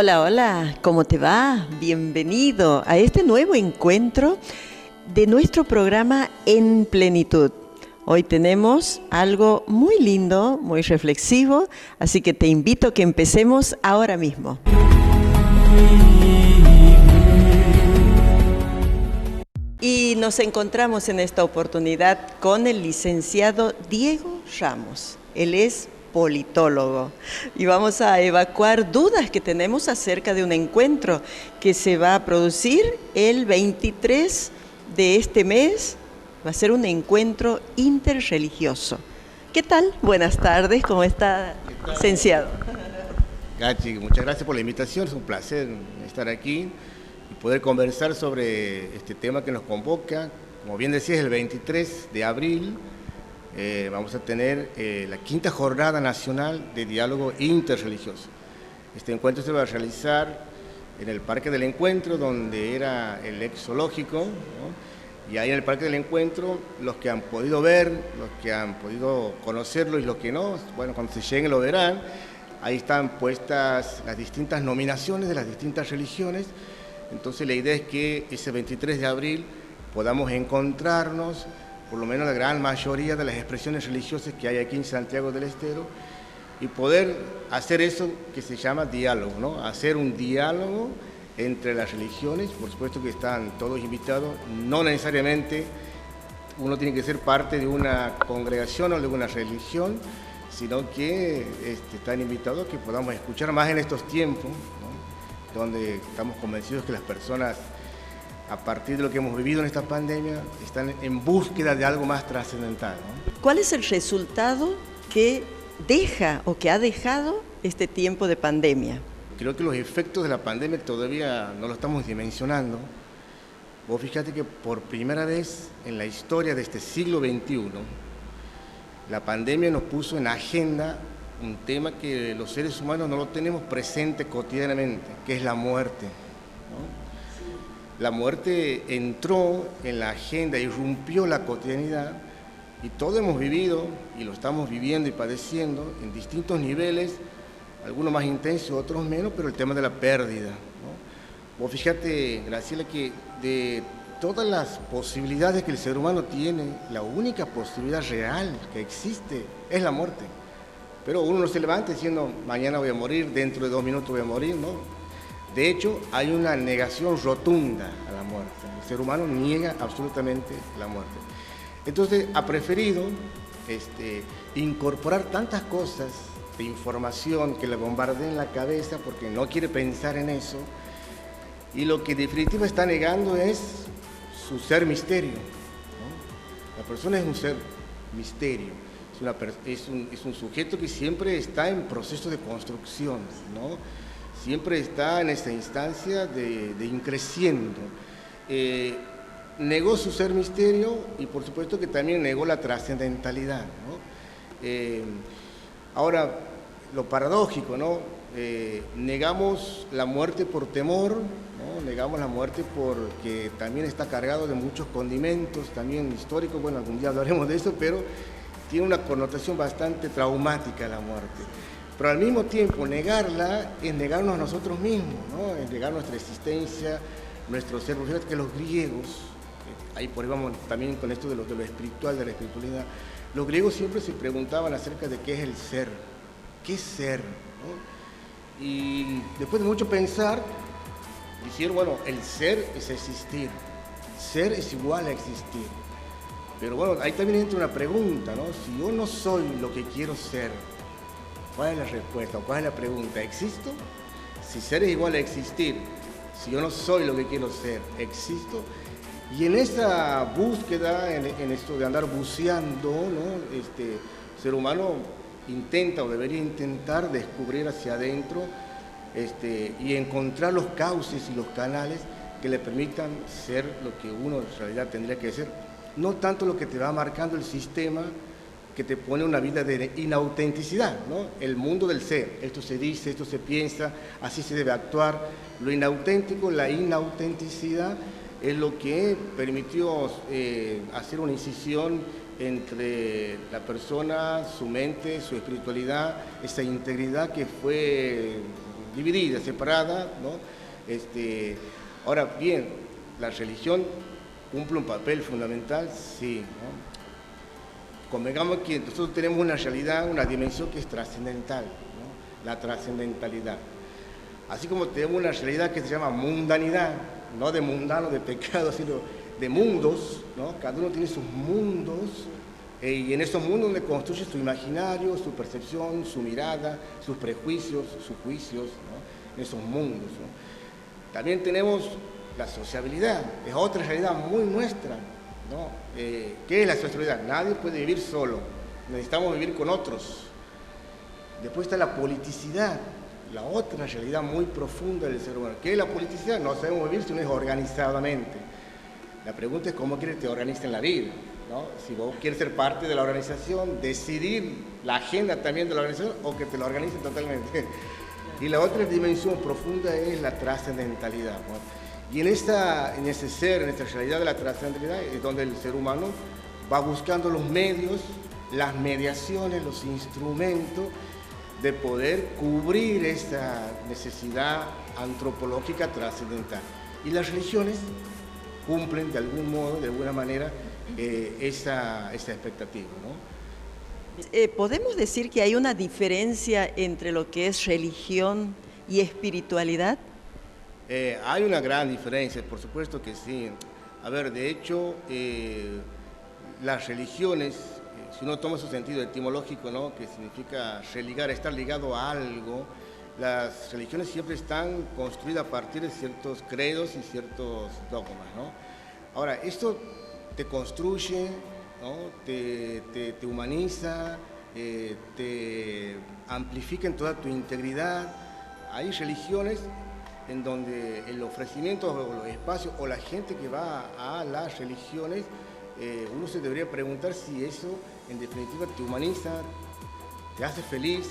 Hola, hola, ¿cómo te va? Bienvenido a este nuevo encuentro de nuestro programa En Plenitud. Hoy tenemos algo muy lindo, muy reflexivo, así que te invito a que empecemos ahora mismo. Y nos encontramos en esta oportunidad con el licenciado Diego Ramos. Él es politólogo y vamos a evacuar dudas que tenemos acerca de un encuentro que se va a producir el 23 de este mes. Va a ser un encuentro interreligioso. ¿Qué tal? Buenas tardes, ¿cómo está, licenciado? Gachi, muchas gracias por la invitación, es un placer estar aquí y poder conversar sobre este tema que nos convoca. Como bien decías, el 23 de abril vamos a tener la 5ª Jornada Nacional de Diálogo Interreligioso. Este encuentro se va a realizar en el Parque del Encuentro, donde era el ex zoológico, ¿no? Y ahí en el Parque del Encuentro, los que han podido ver, los que han podido conocerlo y los que no, bueno, cuando se lleguen lo verán. Ahí están puestas las distintas nominaciones de las distintas religiones. Entonces la idea es que ese 23 de abril podamos encontrarnos, por lo menos la gran mayoría de las expresiones religiosas que hay aquí en Santiago del Estero, y poder hacer eso que se llama diálogo, ¿no? Hacer un diálogo entre las religiones. Por supuesto que están todos invitados, no necesariamente uno tiene que ser parte de una congregación o de una religión, sino que están invitados a que podamos escuchar más en estos tiempos, ¿no? Donde estamos convencidos que las personas, a partir de lo que hemos vivido en esta pandemia, están en búsqueda de algo más trascendental, ¿no? ¿Cuál es el resultado que deja o que ha dejado este tiempo de pandemia? Creo que los efectos de la pandemia todavía no lo estamos dimensionando. Vos fíjate que por primera vez en la historia de este siglo XXI, la pandemia nos puso en agenda un tema que los seres humanos no lo tenemos presente cotidianamente, que es la muerte, ¿no? La muerte entró en la agenda, irrumpió la cotidianidad, y todos hemos vivido y lo estamos viviendo y padeciendo en distintos niveles, algunos más intensos, otros menos, pero el tema de la pérdida, ¿no? Vos fíjate, Graciela, que de todas las posibilidades que el ser humano tiene, la única posibilidad real que existe es la muerte. Pero uno no se levanta diciendo, mañana voy a morir, dentro de 2 minutos voy a morir, ¿no? De hecho, hay una negación rotunda a la muerte. El ser humano niega absolutamente la muerte. Entonces, ha preferido incorporar tantas cosas de información que le bombardeen la cabeza porque no quiere pensar en eso, y lo que en definitiva está negando es su ser misterio, ¿no? La persona es un ser misterio, es un sujeto que siempre está en proceso de construcción, ¿no? Siempre está en esta instancia de increciendo. Negó su ser misterio y por supuesto que también negó la trascendentalidad, ¿no? Ahora, lo paradójico, ¿no? Negamos la muerte por temor, ¿no? Negamos la muerte porque también está cargado de muchos condimentos, también históricos. Bueno, algún día hablaremos de eso, pero tiene una connotación bastante traumática la muerte. Pero al mismo tiempo, negarla es negarnos a nosotros mismos, ¿no? Es negar nuestra existencia, nuestro ser. Fíjate que los griegos, ahí por ahí vamos también con esto de lo espiritual, de la espiritualidad, los griegos siempre se preguntaban acerca de qué es el ser, qué es ser, ¿no? Y después de mucho pensar, dijeron, bueno, el ser es existir, ser es igual a existir. Pero bueno, ahí también entra una pregunta, ¿no? Si yo no soy lo que quiero ser, ¿cuál es la respuesta? ¿Cuál es la pregunta? ¿Existo? Si ser es igual a existir, si yo no soy lo que quiero ser, ¿existo? Y en esa búsqueda, en esto de andar buceando, ¿no? El ser humano intenta o debería intentar descubrir hacia adentro y encontrar los cauces y los canales que le permitan ser lo que uno en realidad tendría que ser. No tanto lo que te va marcando el sistema que te pone una vida de inautenticidad, ¿no? El mundo del ser, esto se dice, esto se piensa, así se debe actuar. Lo inauténtico, la inautenticidad, es lo que permitió hacer una incisión entre la persona, su mente, su espiritualidad, esa integridad que fue dividida, separada, ¿no? Ahora bien, la religión cumple un papel fundamental, sí, ¿no? Convengamos que nosotros tenemos una realidad, una dimensión que es trascendental, ¿no? La trascendentalidad. Así como tenemos una realidad que se llama mundanidad, no de mundano, de pecado, sino de mundos, ¿no? Cada uno tiene sus mundos, y en esos mundos donde construye su imaginario, su percepción, su mirada, sus prejuicios, sus juicios, ¿no? En esos mundos, ¿no? También tenemos la sociabilidad, es otra realidad muy nuestra, ¿no? ¿Qué es la sociabilidad? Nadie puede vivir solo, necesitamos vivir con otros. Después está la politicidad, la otra realidad muy profunda del ser humano. ¿Qué es la politicidad? No sabemos vivir si no es organizadamente. La pregunta es cómo quieres que te organicen la vida, ¿no? Si vos quieres ser parte de la organización, decidir la agenda también de la organización o que te la organicen totalmente. Y la otra dimensión profunda es la trascendentalidad, ¿no? Y en ese ser, en esta realidad de la trascendentalidad es donde el ser humano va buscando los medios, las mediaciones, los instrumentos de poder cubrir esta necesidad antropológica trascendental. Y las religiones cumplen de algún modo, de alguna manera, esa expectativa, ¿no? ¿Podemos decir que hay una diferencia entre lo que es religión y espiritualidad? Hay una gran diferencia, por supuesto que sí. A ver, de hecho, las religiones, si uno toma su sentido etimológico, ¿no? Que significa religar, estar ligado a algo, las religiones siempre están construidas a partir de ciertos credos y ciertos dogmas, ¿no? Ahora, esto te construye, ¿no? Te humaniza, te amplifica en toda tu integridad. Hay religiones en donde el ofrecimiento o los espacios o la gente que va a las religiones, uno se debería preguntar si eso en definitiva te humaniza, te hace feliz,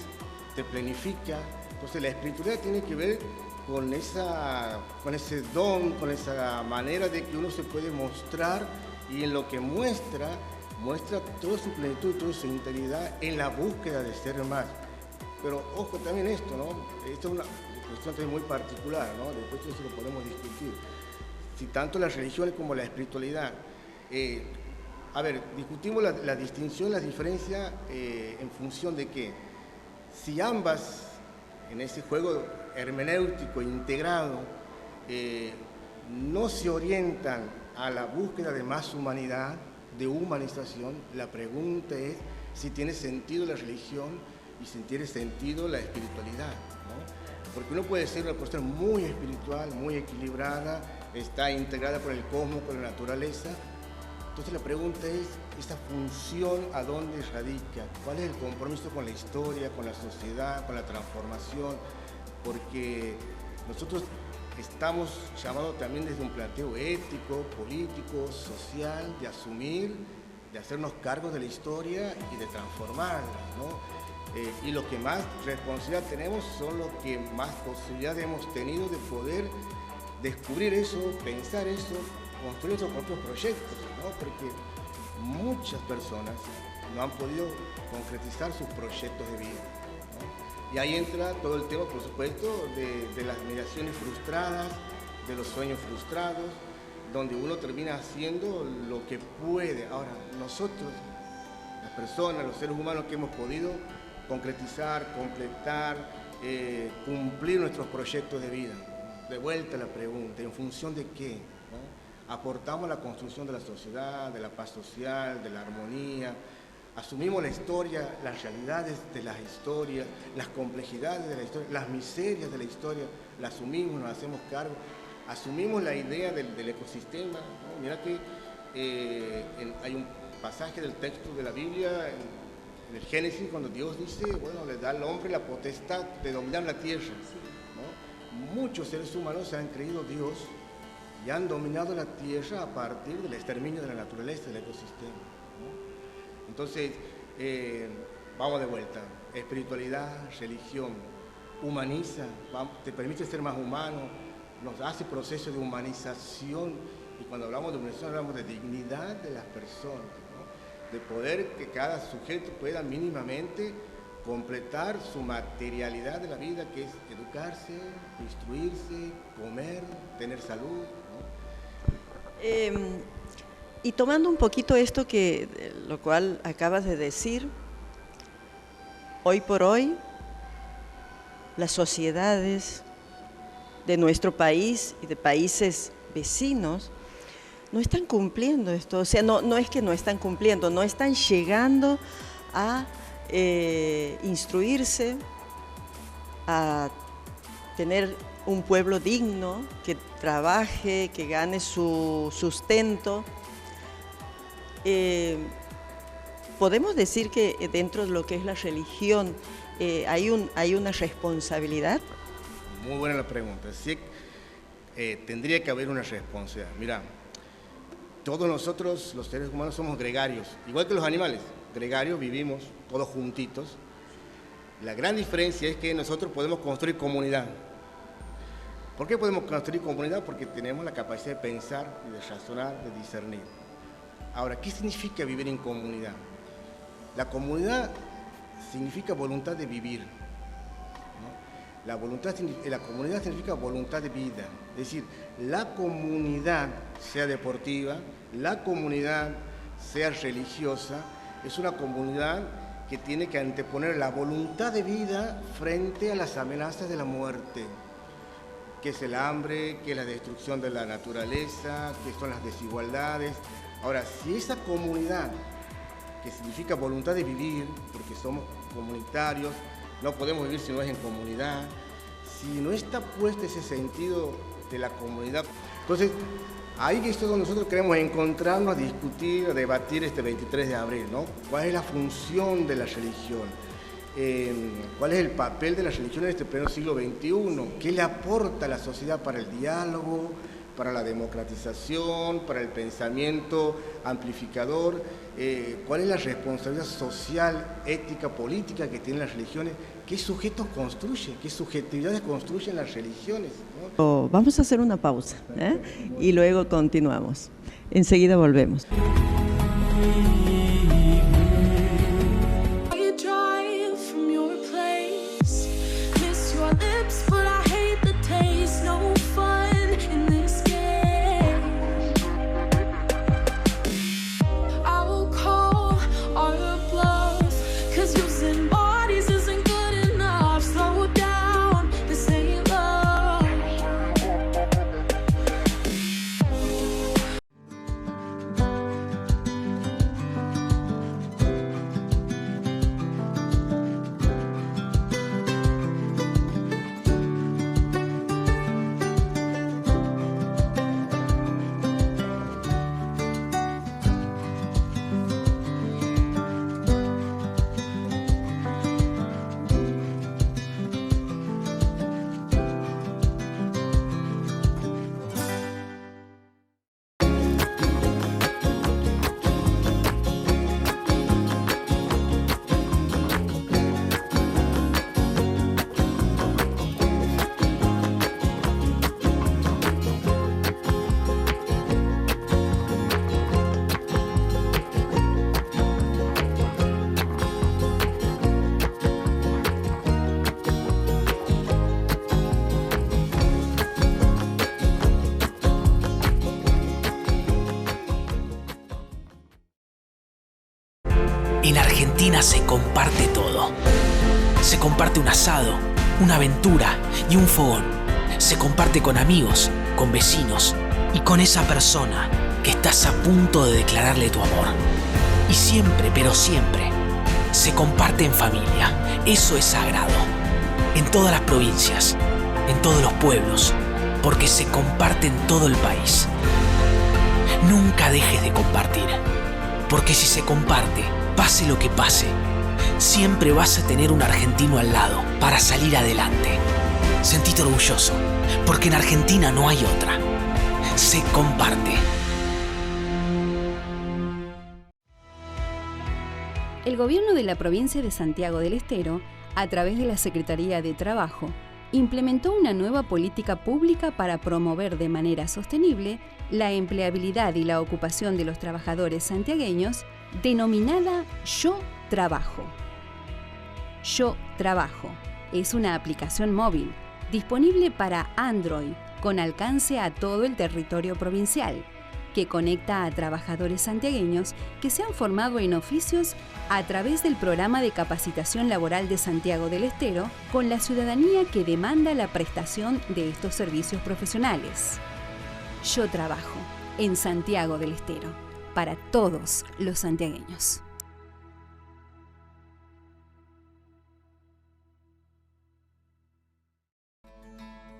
te planifica. Entonces la espiritualidad tiene que ver con ese don, con esa manera de que uno se puede mostrar, y en lo que muestra toda su plenitud, toda su integridad en la búsqueda de ser más. Pero ojo también esto, ¿no? Esto es una cuestión también muy particular, ¿no? Después eso lo podemos discutir. Si tanto las religiones como la espiritualidad. A ver, discutimos la distinción, la diferencia en función de que si ambas, en ese juego hermenéutico integrado, no se orientan a la búsqueda de más humanidad, de humanización, la pregunta es si tiene sentido la religión y si tiene sentido la espiritualidad, ¿no? Porque uno puede ser una persona muy espiritual, muy equilibrada, está integrada con el cosmos, con la naturaleza. Entonces la pregunta es, ¿esta función a dónde radica? ¿Cuál es el compromiso con la historia, con la sociedad, con la transformación? Porque nosotros estamos llamados también desde un planteo ético, político, social, de asumir, de hacernos cargo de la historia y de transformarla, ¿no? Y los que más responsabilidad tenemos son los que más posibilidad hemos tenido de poder descubrir eso, pensar eso, construir nuestros propios proyectos, ¿no? Porque muchas personas no han podido concretizar sus proyectos de vida, ¿no? Y ahí entra todo el tema, por supuesto, de las mediaciones frustradas, de los sueños frustrados, donde uno termina haciendo lo que puede. Ahora, nosotros, las personas, los seres humanos que hemos podido concretizar, completar, cumplir nuestros proyectos de vida. De vuelta a la pregunta, ¿en función de qué, ¿no? Aportamos a la construcción de la sociedad, de la paz social, de la armonía, asumimos la historia, las realidades de las historias, las complejidades de la historia, las miserias de la historia, las asumimos, nos hacemos cargo, asumimos la idea del ecosistema, ¿no? Mira que hay un pasaje del texto de la Biblia, en el Génesis, cuando Dios dice, bueno, le da al hombre la potestad de dominar la tierra, ¿no? Muchos seres humanos se han creído Dios y han dominado la tierra a partir del exterminio de la naturaleza, del ecosistema, ¿no? Entonces, vamos de vuelta. Espiritualidad, religión, humaniza, te permite ser más humano, nos hace proceso de humanización, y cuando hablamos de humanización hablamos de dignidad de las personas, ¿no? De poder que cada sujeto pueda mínimamente completar su materialidad de la vida, que es educarse, instruirse, comer, tener salud, ¿no? Y tomando un poquito esto lo cual acabas de decir, hoy por hoy las sociedades de nuestro país y de países vecinos no están cumpliendo esto, o sea, no es que no están cumpliendo, no están llegando a instruirse, a tener un pueblo digno, que trabaje, que gane su sustento. Podemos decir que dentro de lo que es la religión hay una responsabilidad. Muy buena la pregunta. Sí, tendría que haber una responsabilidad. Mira, todos nosotros, los seres humanos, somos gregarios, igual que los animales. Gregarios, vivimos todos juntitos. La gran diferencia es que nosotros podemos construir comunidad. ¿Por qué podemos construir comunidad? Porque tenemos la capacidad de pensar, de razonar, de discernir. Ahora, ¿qué significa vivir en comunidad? La comunidad significa voluntad de vivir, ¿no? La comunidad significa voluntad de vida. Es decir, la comunidad, sea deportiva, la comunidad, sea religiosa, es una comunidad que tiene que anteponer la voluntad de vida frente a las amenazas de la muerte, que es el hambre, que es la destrucción de la naturaleza, que son las desigualdades. Ahora, si esa comunidad, que significa voluntad de vivir, porque somos comunitarios, no podemos vivir si no es en comunidad, si no está puesto ese sentido de la comunidad, entonces ahí es donde nosotros queremos encontrarnos, a discutir, a debatir este 23 de abril, ¿no? ¿Cuál es la función de la religión? ¿Cuál es el papel de la religión en este pleno siglo XXI? ¿Qué le aporta a la sociedad para el diálogo, para la democratización, para el pensamiento amplificador? ¿Cuál es la responsabilidad social, ética, política que tienen las religiones? ¿Qué sujetos construyen? ¿Qué subjetividades construyen las religiones, ¿no? Vamos a hacer una pausa, y luego continuamos. Enseguida volvemos. En Argentina se comparte todo. Se comparte un asado, una aventura y un fogón. Se comparte con amigos, con vecinos y con esa persona que estás a punto de declararle tu amor. Y siempre, pero siempre, se comparte en familia. Eso es sagrado. En todas las provincias, en todos los pueblos, porque se comparte en todo el país. Nunca dejes de compartir, porque si se comparte, pase lo que pase, siempre vas a tener un argentino al lado para salir adelante. Sentite orgulloso, porque en Argentina no hay otra. Se comparte. El gobierno de la provincia de Santiago del Estero, a través de la Secretaría de Trabajo, implementó una nueva política pública para promover de manera sostenible la empleabilidad y la ocupación de los trabajadores santiagueños, denominada Yo Trabajo. Yo Trabajo. Es una aplicación móvil, disponible para Android, con alcance a todo el territorio provincial, que conecta a trabajadores santiagueños que se han formado en oficios a través del programa de capacitación laboral de Santiago del Estero con la ciudadanía que demanda la prestación de estos servicios profesionales. Yo Trabajo, en Santiago del Estero, para todos los santiagueños.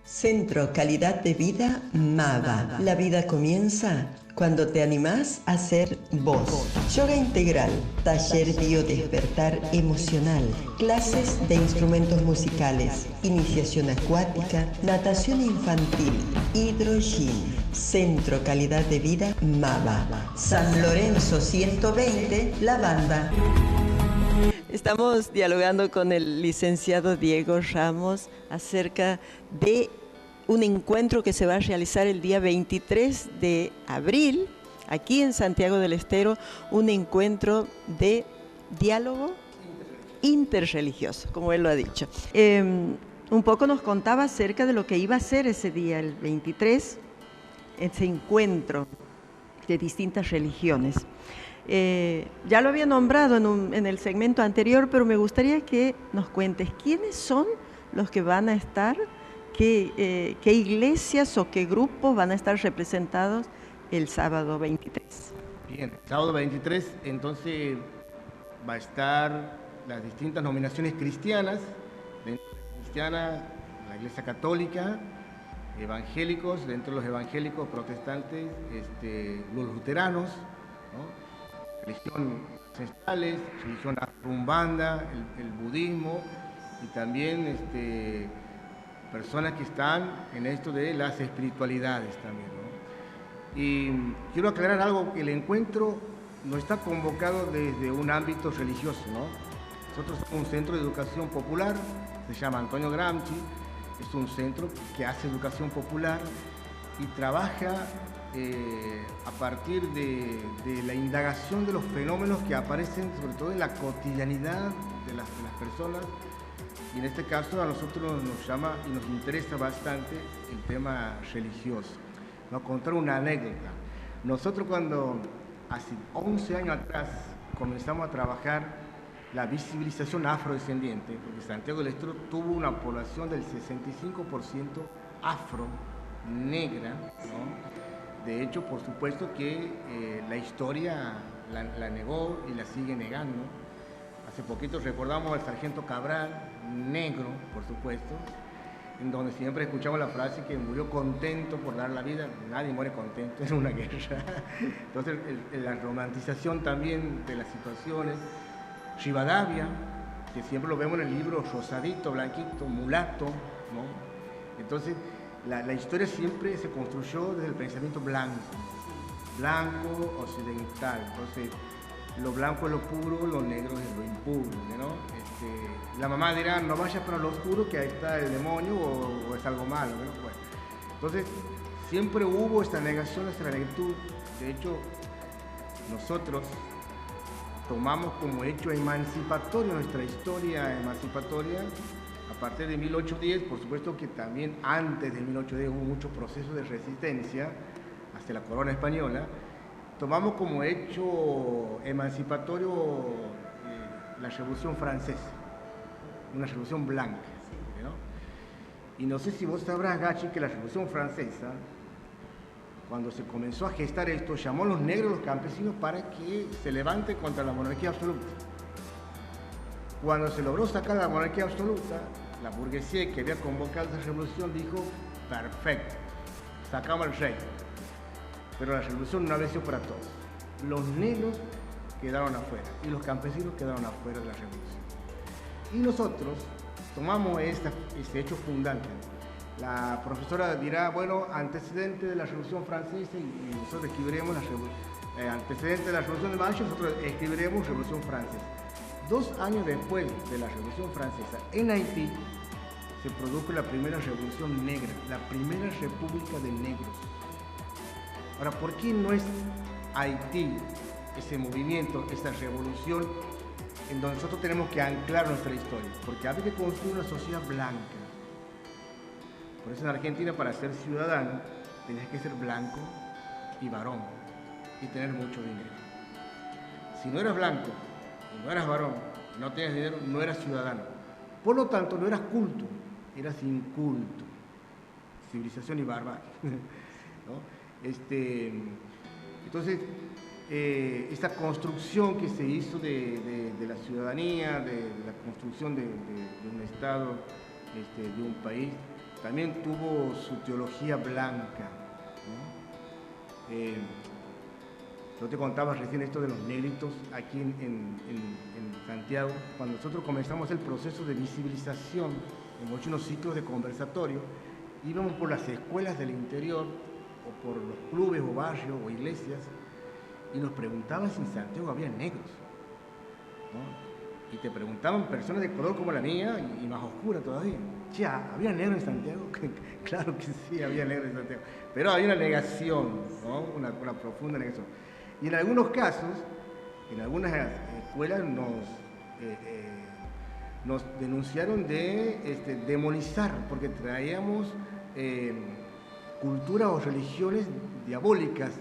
Centro Calidad de Vida MAVA. La vida comienza cuando te animás a ser vos. Yoga integral, taller biodespertar emocional, clases de instrumentos musicales, iniciación acuática, natación infantil, hidrogym. Centro Calidad de Vida MAVA. San Lorenzo 120, La Banda. Estamos dialogando con el licenciado Diego Ramos acerca de un encuentro que se va a realizar el día 23 de abril, aquí en Santiago del Estero, un encuentro de diálogo interreligioso, como él lo ha dicho. Un poco nos contaba acerca de lo que iba a ser ese día, el 23, ese encuentro de distintas religiones. Ya lo había nombrado en el segmento anterior, pero me gustaría que nos cuentes quiénes son los que van a estar, qué iglesias o qué grupos van a estar representados el sábado 23. Bien, sábado 23 entonces va a estar las distintas nominaciones cristianas, dentro de la cristiana, la Iglesia Católica, evangélicos, dentro de los evangélicos protestantes, los luteranos, ¿no? Religión ancestrales, religión afro-umbanda, el budismo y también personas que están en esto de las espiritualidades también, ¿no? Y quiero aclarar algo, que el encuentro no está convocado desde un ámbito religioso, ¿no? Nosotros somos un centro de educación popular, se llama Antonio Gramsci, es un centro que hace educación popular y trabaja a partir de la indagación de los fenómenos que aparecen sobre todo en la cotidianidad de las personas, y en este caso a nosotros nos llama y nos interesa bastante el tema religioso. Voy a contar una anécdota. Nosotros cuando hace 11 años atrás comenzamos a trabajar la visibilización afrodescendiente, porque Santiago del Estero tuvo una población del 65% afro, negra, ¿no? De hecho, por supuesto que la historia la negó y la sigue negando. Hace poquito recordamos al sargento Cabral, negro, por supuesto, en donde siempre escuchamos la frase que murió contento por dar la vida. Nadie muere contento en una guerra. Entonces, la romantización también de las situaciones. Rivadavia, que siempre lo vemos en el libro, rosadito, blanquito, mulato, ¿no? Entonces, la historia siempre se construyó desde el pensamiento blanco occidental. Entonces, lo blanco es lo puro, lo negro es lo impuro, ¿no? La mamá dirá, no vayas para lo oscuro, que ahí está el demonio o es algo malo, ¿no? Bueno, entonces, siempre hubo esta negación hacia la negritud. De hecho, nosotros tomamos como hecho emancipatorio nuestra historia emancipatoria a partir de 1810, por supuesto que también antes de 1810 hubo muchos procesos de resistencia hacia la corona española. Tomamos como hecho emancipatorio la Revolución Francesa, una revolución blanca, ¿no? Y no sé si vos sabrás, Gachi, que la Revolución Francesa, cuando se comenzó a gestar esto, llamó a los negros, los campesinos, para que se levanten contra la monarquía absoluta. Cuando se logró sacar la monarquía absoluta, la burguesía que había convocado esa revolución dijo, perfecto, sacamos al rey. Pero la revolución no había sido para todos. Los negros quedaron afuera y los campesinos quedaron afuera de la revolución. Y nosotros tomamos este hecho fundante. La profesora dirá, bueno, antecedente de la Revolución Francesa, y nosotros escribiremos antecedente de la Revolución de Mayo, nosotros escribiremos Revolución Francesa. 2 años después de la Revolución Francesa, en Haití, se produjo la primera revolución negra, la primera república de negros. Ahora, ¿por qué no es Haití ese movimiento, esa revolución en donde nosotros tenemos que anclar nuestra historia, porque hay que construir una sociedad blanca. Por eso en Argentina, para ser ciudadano, tenías que ser blanco y varón y tener mucho dinero. Si no eras blanco y no eras varón, no tenías dinero, no eras ciudadano. Por lo tanto, no eras culto, eras inculto. Civilización y barbarie. ¿No? Entonces, esta construcción que se hizo de la ciudadanía, de la construcción de un Estado, de un país, también tuvo su teología blanca, ¿no? Yo te contaba recién esto de los negritos aquí en Santiago. Cuando nosotros comenzamos el proceso de visibilización, en unos ciclos de conversatorio, íbamos por las escuelas del interior, o por los clubes o barrios o iglesias, y nos preguntaban si en Santiago había negros, ¿no? Y te preguntaban personas de color como la mía y más oscura todavía. Ya, ¿había negros en Santiago? Claro que sí, había negros en Santiago. Pero había una negación, ¿no? Una profunda negación. Y en algunos casos, en algunas escuelas nos denunciaron de demonizar, porque traíamos culturas o religiones diabólicas,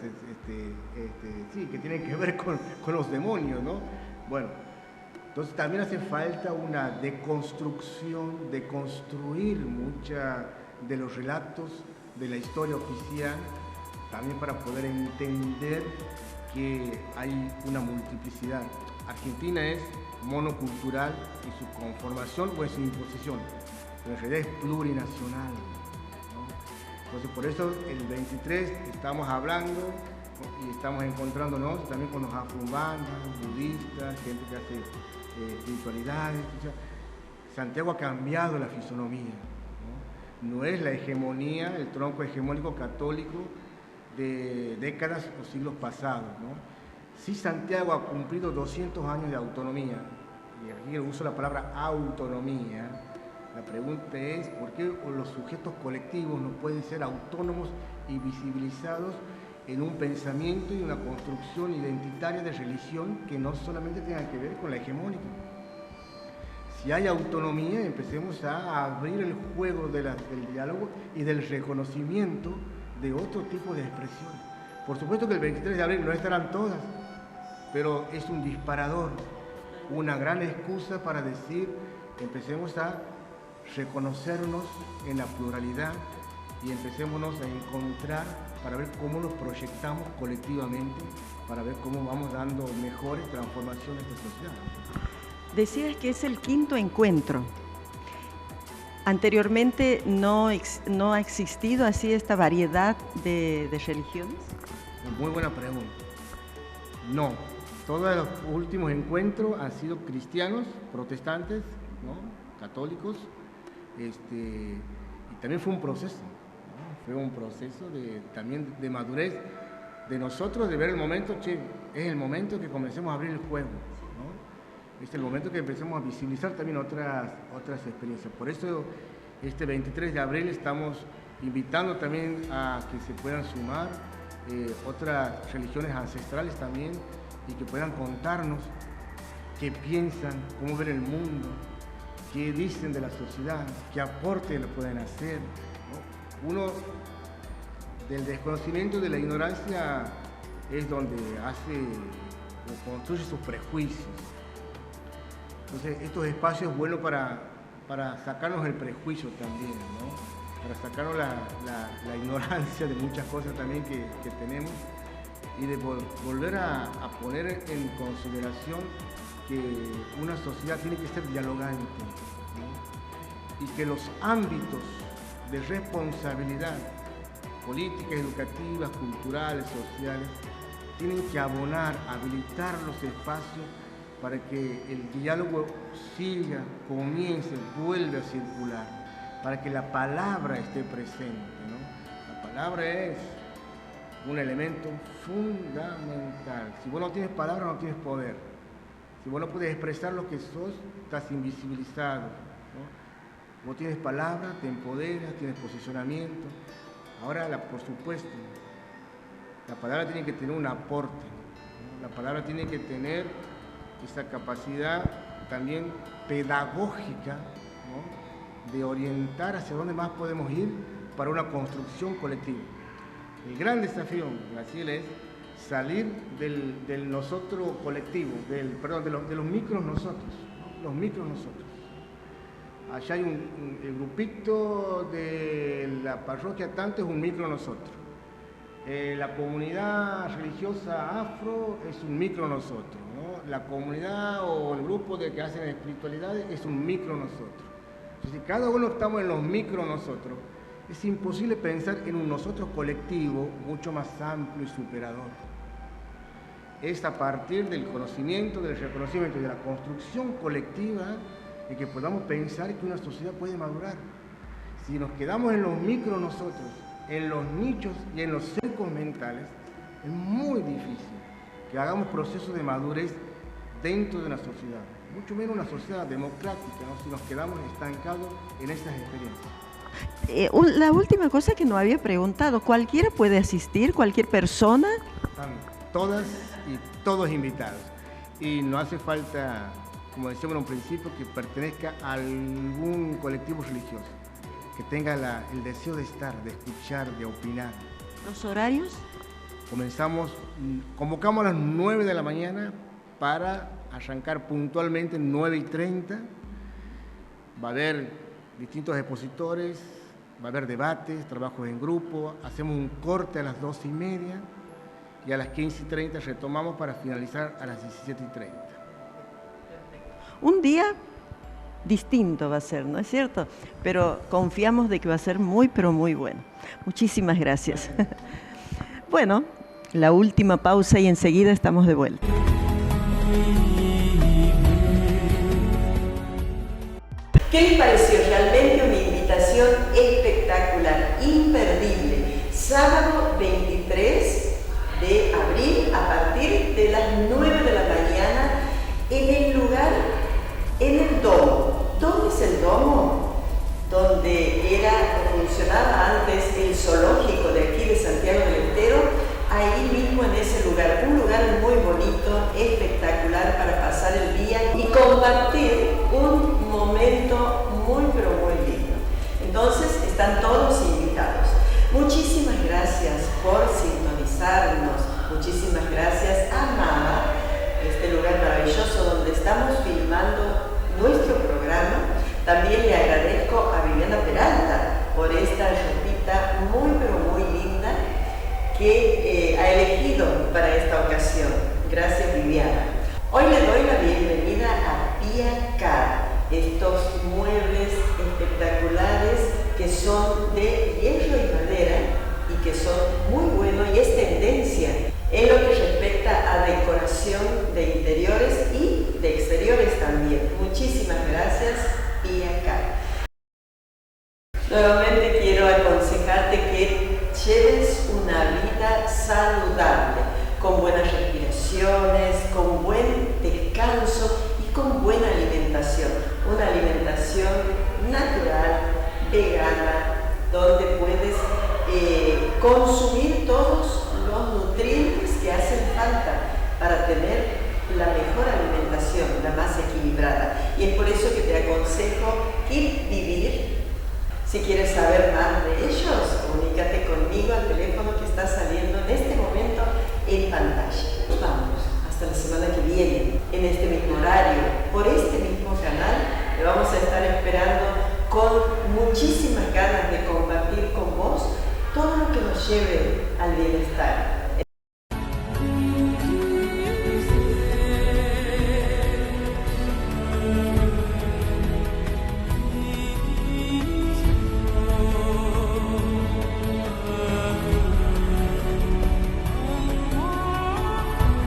sí, que tienen que ver con los demonios, ¿no? Bueno, entonces también hace falta una deconstrucción, de construir muchos de los relatos de la historia oficial, también para poder entender que hay una multiplicidad. Argentina es monocultural y su conformación o es su imposición, pero en realidad es plurinacional, ¿no? Entonces por eso el 23 estamos hablando y estamos encontrándonos también con los afrobandas, budistas, gente que hace espiritualidades. Santiago ha cambiado la fisonomía, ¿no? No es la hegemonía, el tronco hegemónico católico de décadas o siglos pasados, ¿no? Sí, Santiago ha cumplido 200 años de autonomía, y aquí uso la palabra autonomía. La pregunta es, ¿por qué los sujetos colectivos no pueden ser autónomos y visibilizados en un pensamiento y una construcción identitaria de religión que no solamente tenga que ver con la hegemónica? Si hay autonomía, empecemos a abrir el juego del diálogo y del reconocimiento de otro tipo de expresiones. Por supuesto que el 23 de abril no estarán todas, pero es un disparador, una gran excusa para decir, empecemos a reconocernos en la pluralidad y empecémonos a encontrar para ver cómo nos proyectamos colectivamente, para ver cómo vamos dando mejores transformaciones de sociedad. Decías que es el quinto encuentro. ¿Anteriormente no ha existido así esta variedad de religiones? Muy buena pregunta. No, todos los últimos encuentros han sido cristianos, protestantes, ¿no? Católicos, y también fue un proceso, ¿no? Fue un proceso también de madurez de nosotros, de ver el momento, es el momento que comencemos a abrir el juego, ¿no? Es el momento que empecemos a visibilizar también otras experiencias. Por eso este 23 de abril estamos invitando también a que se puedan sumar otras religiones ancestrales también y que puedan contarnos qué piensan, cómo ven el mundo, qué dicen de la sociedad, qué aporte le pueden hacer, ¿no? Uno del desconocimiento, de la ignorancia, es donde hace o construye sus prejuicios. Entonces estos espacios es bueno para sacarnos el prejuicio también, ¿no? Para sacarnos la ignorancia de muchas cosas también que tenemos y de volver a poner en consideración que una sociedad tiene que ser dialogante, ¿no? Y que los ámbitos de responsabilidad políticas, educativas, culturales, sociales, tienen que abonar, habilitar los espacios para que el diálogo siga, comience, vuelva a circular, para que la palabra esté presente, ¿no? La palabra es un elemento fundamental. Si vos no tienes palabra, no tienes poder. Si vos no puedes expresar lo que sos, estás invisibilizado, ¿no? Vos tienes palabra, te empoderas, tienes posicionamiento. Ahora, por supuesto, la palabra tiene que tener un aporte, ¿no? La palabra tiene que tener esa capacidad también pedagógica, ¿no?, de orientar hacia dónde más podemos ir para una construcción colectiva. El gran desafío, Graciela, es salir del nosotros colectivo, de los micros nosotros, ¿no?, los micros nosotros. Allá hay el grupito de la parroquia tanto es un micro nosotros. La comunidad religiosa afro es un micro nosotros, ¿no? La comunidad o el grupo que hacen espiritualidades es un micro nosotros. Entonces, si cada uno estamos en los micro nosotros, es imposible pensar en un nosotros colectivo mucho más amplio y superador. Es a partir del conocimiento, del reconocimiento y de la construcción colectiva de que podamos pensar que una sociedad puede madurar. Si nos quedamos en los micro nosotros, en los nichos y en los cercos mentales, es muy difícil que hagamos procesos de madurez dentro de una sociedad, mucho menos una sociedad democrática, ¿no?, si nos quedamos estancados en esas experiencias. La última cosa que no había preguntado, ¿cualquiera puede asistir? ¿Cualquier persona? Están todas y todos invitados. Y no hace falta, como decíamos en un principio, que pertenezca a algún colectivo religioso, que tenga el deseo de estar, de escuchar, de opinar. ¿Los horarios? Convocamos a las 9 de la mañana para arrancar puntualmente 9:30. Va a haber distintos expositores, va a haber debates, trabajos en grupo, hacemos un corte a las 12:30 y a las 15:30 retomamos para finalizar a las 17:30. Un día distinto va a ser, ¿no es cierto? Pero confiamos de que va a ser muy, pero muy bueno. Muchísimas gracias. Bueno, la última pausa y enseguida estamos de vuelta. ¿Qué les pareció? Realmente una invitación espectacular, imperdible. Sábado 23 de abril a partir de las 9 de la mañana en el lugar, en el domo. ¿Dónde es el domo? Donde funcionaba antes el zoológico de aquí de Santiago del Estero, ahí mismo en ese lugar. Un lugar muy bonito, espectacular para pasar el día y compartir un momento muy pero muy lindo. Entonces están todos invitados. Muchísimas gracias por sintonizarnos. Muchísimas gracias a Mama, este lugar maravilloso donde estamos filmando nuestro programa. También le agradezco a Viviana Peralta por esta ropita muy pero muy linda que ha elegido para esta ocasión. Gracias, Viviana. Hoy le doy la bienvenida a Pia Car, estos muebles espectaculares que son de hierro y madera y que son muy buenos y es tendencia en lo que respecta a decoración de interiores y de exteriores también. Muchísimas gracias, Pia Car. Nuevamente quiero aconsejarte que lleves una vida saludable, con buenas respiraciones, con buen descanso y con buena alimentación. Una alimentación natural, vegana, donde puedes consumir todos los nutrientes que hacen falta para tener la mejor alimentación, la más equilibrada. Y es por eso que te aconsejo vivir. Si quieres saber más de ellos, comunícate conmigo al teléfono que está saliendo